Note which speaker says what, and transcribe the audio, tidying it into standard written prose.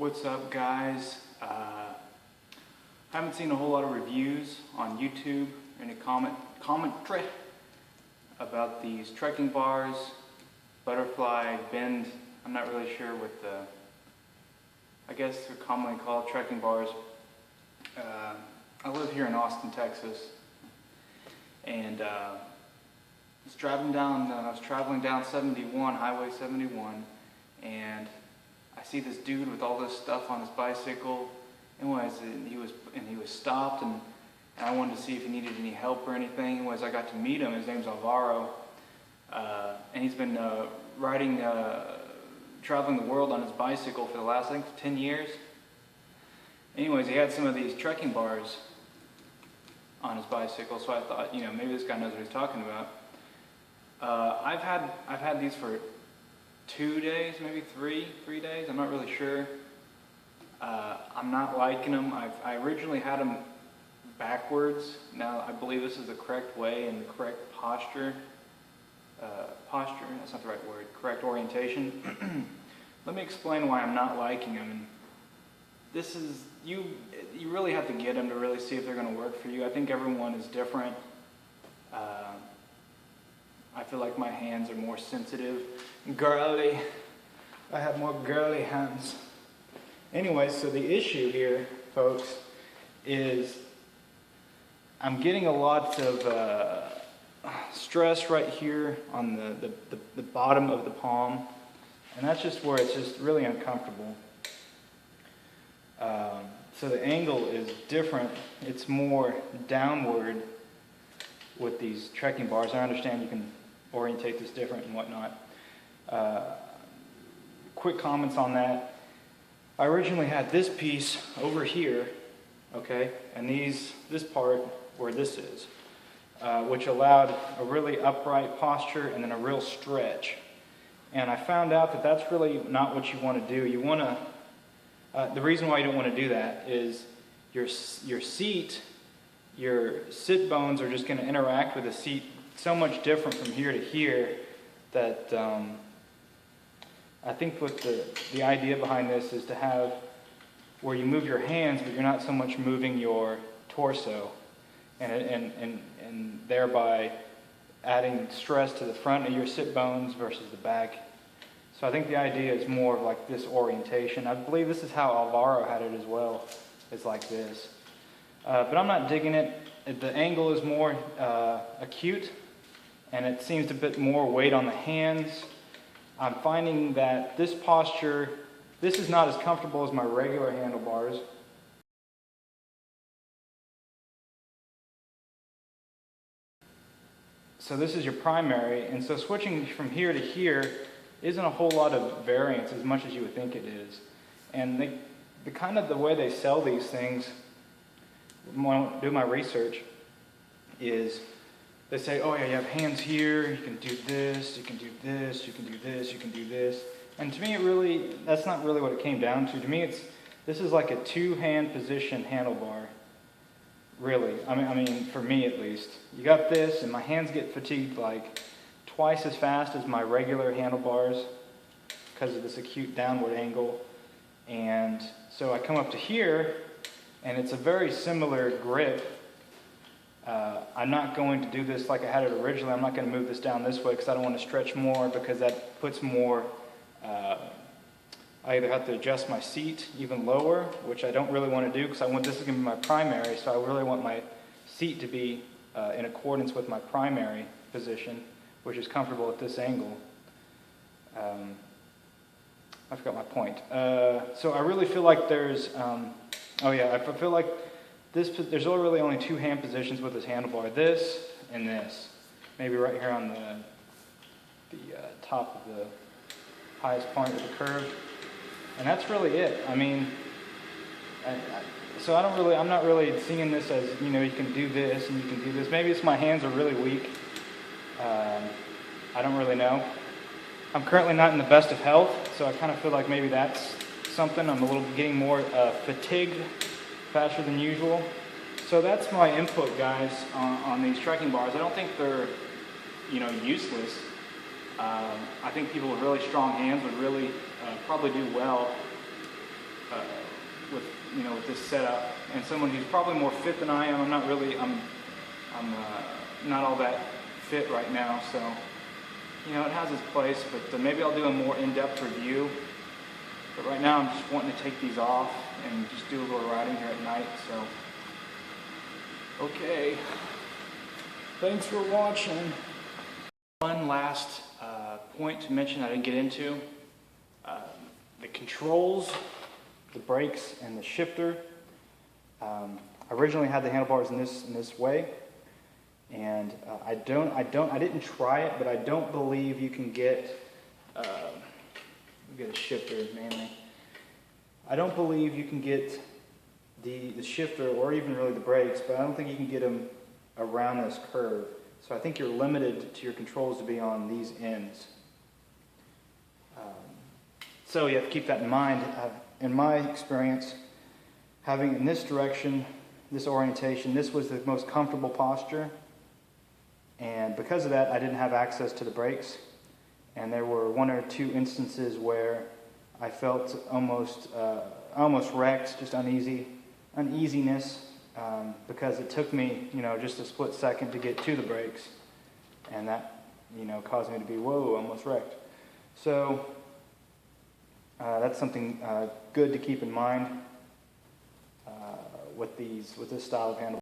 Speaker 1: What's up, guys? Haven't seen a whole lot of reviews on YouTube, any commentary about these trekking bars, butterfly bend. I'm not really sure what I guess they're commonly called trekking bars. I live here in Austin, Texas, and I was traveling down 71, Highway 71, and I see this dude with all this stuff on his bicycle. Anyways, he was stopped, and I wanted to see if he needed any help or anything. Anyways, I got to meet him. His name's Alvaro, and he's been traveling the world on his bicycle for the last, I think, 10 years. Anyways, he had some of these trekking bars on his bicycle, so I thought, maybe this guy knows what he's talking about. I've had these for 2 days, maybe three days. I'm not really sure. I'm not liking them. I originally had them backwards. Now I believe this is the correct way and the correct posture. That's not the right word. Correct orientation. Let me explain why I'm not liking them. And this is you really have to get them to really see if they're going to work for you. I think everyone is different. I feel like my hands are more sensitive, girly. I have more girly hands. Anyway, so the issue here, folks, is I'm getting a lot of stress right here on the bottom of the palm, and that's just where it's just really uncomfortable. So the angle is different. It's more downward with these trekking bars. I understand you can orientate this different and whatnot. Quick comments on that. I originally had this piece over here, okay, and this part where this is, which allowed a really upright posture and then a real stretch. And I found out that that's really not what you want to do. You want to, the reason why you don't want to do that is your seat, your sit bones are just going to interact with the seat so much different from here to here that I think what the idea behind this is to have where you move your hands, but you're not so much moving your torso, and thereby adding stress to the front of your sit bones versus the back. So I think the idea is more of like this orientation. I believe this is how Alvaro had it as well. It's like this. But I'm not digging it. The angle is more acute, and it seems a bit more weight on the hands. I'm finding that this posture, this is not as comfortable as my regular handlebars. So this is your primary, and so switching from here to here isn't a whole lot of variance as much as you would think it is. And the way they sell these things, when I do my research, is they say, oh yeah, you have hands here, you can do this, you can do this, you can do this, you can do this. And to me, that's not really what it came down to. To me, this is like a two-hand position handlebar, really. I mean, for me at least. You got this, and my hands get fatigued like twice as fast as my regular handlebars because of this acute downward angle. And so I come up to here, and it's a very similar grip. I'm not going to do this like I had it originally. I'm not going to move this down this way because I don't want to stretch more, because that puts more, I either have to adjust my seat even lower, which I don't really want to do because this is going to be my primary, so I really want my seat to be in accordance with my primary position, which is comfortable at this angle. I forgot my point. So I really feel like there's, I feel like there's really only two hand positions with this handlebar, this and this. Maybe right here on the top of the highest point of the curve. And that's really it. I mean, I'm not really seeing this as, you can do this and you can do this. Maybe it's my hands are really weak. I don't really know. I'm currently not in the best of health, so I kind of feel like maybe that's something. I'm getting more fatigued faster than usual. So that's my input, guys, on these trekking bars. I don't think they're, useless. I think people with really strong hands would really probably do well with with this setup, and someone who's probably more fit than I am. I'm not really, I'm not all that fit right now, so it has its place. But maybe I'll do a more in-depth review. But right now, I'm just wanting to take these off and just do a little riding here at night. So, okay. Thanks for watching. One last point to mention I didn't get into. The controls, the brakes, and the shifter. I originally had the handlebars in this way, and I didn't try it, but I don't believe you can get a shifter mainly. I don't believe you can get the shifter or even really the brakes, but I don't think you can get them around this curve. So I think you're limited to your controls to be on these ends. So you have to keep that in mind. In my experience, having in this direction, this orientation, this was the most comfortable posture. And because of that, I didn't have access to the brakes. And there were one or two instances where I felt almost wrecked, just uneasiness, because it took me, just a split second to get to the brakes, and that, caused me to be, whoa, almost wrecked. So that's something good to keep in mind with this style of handle.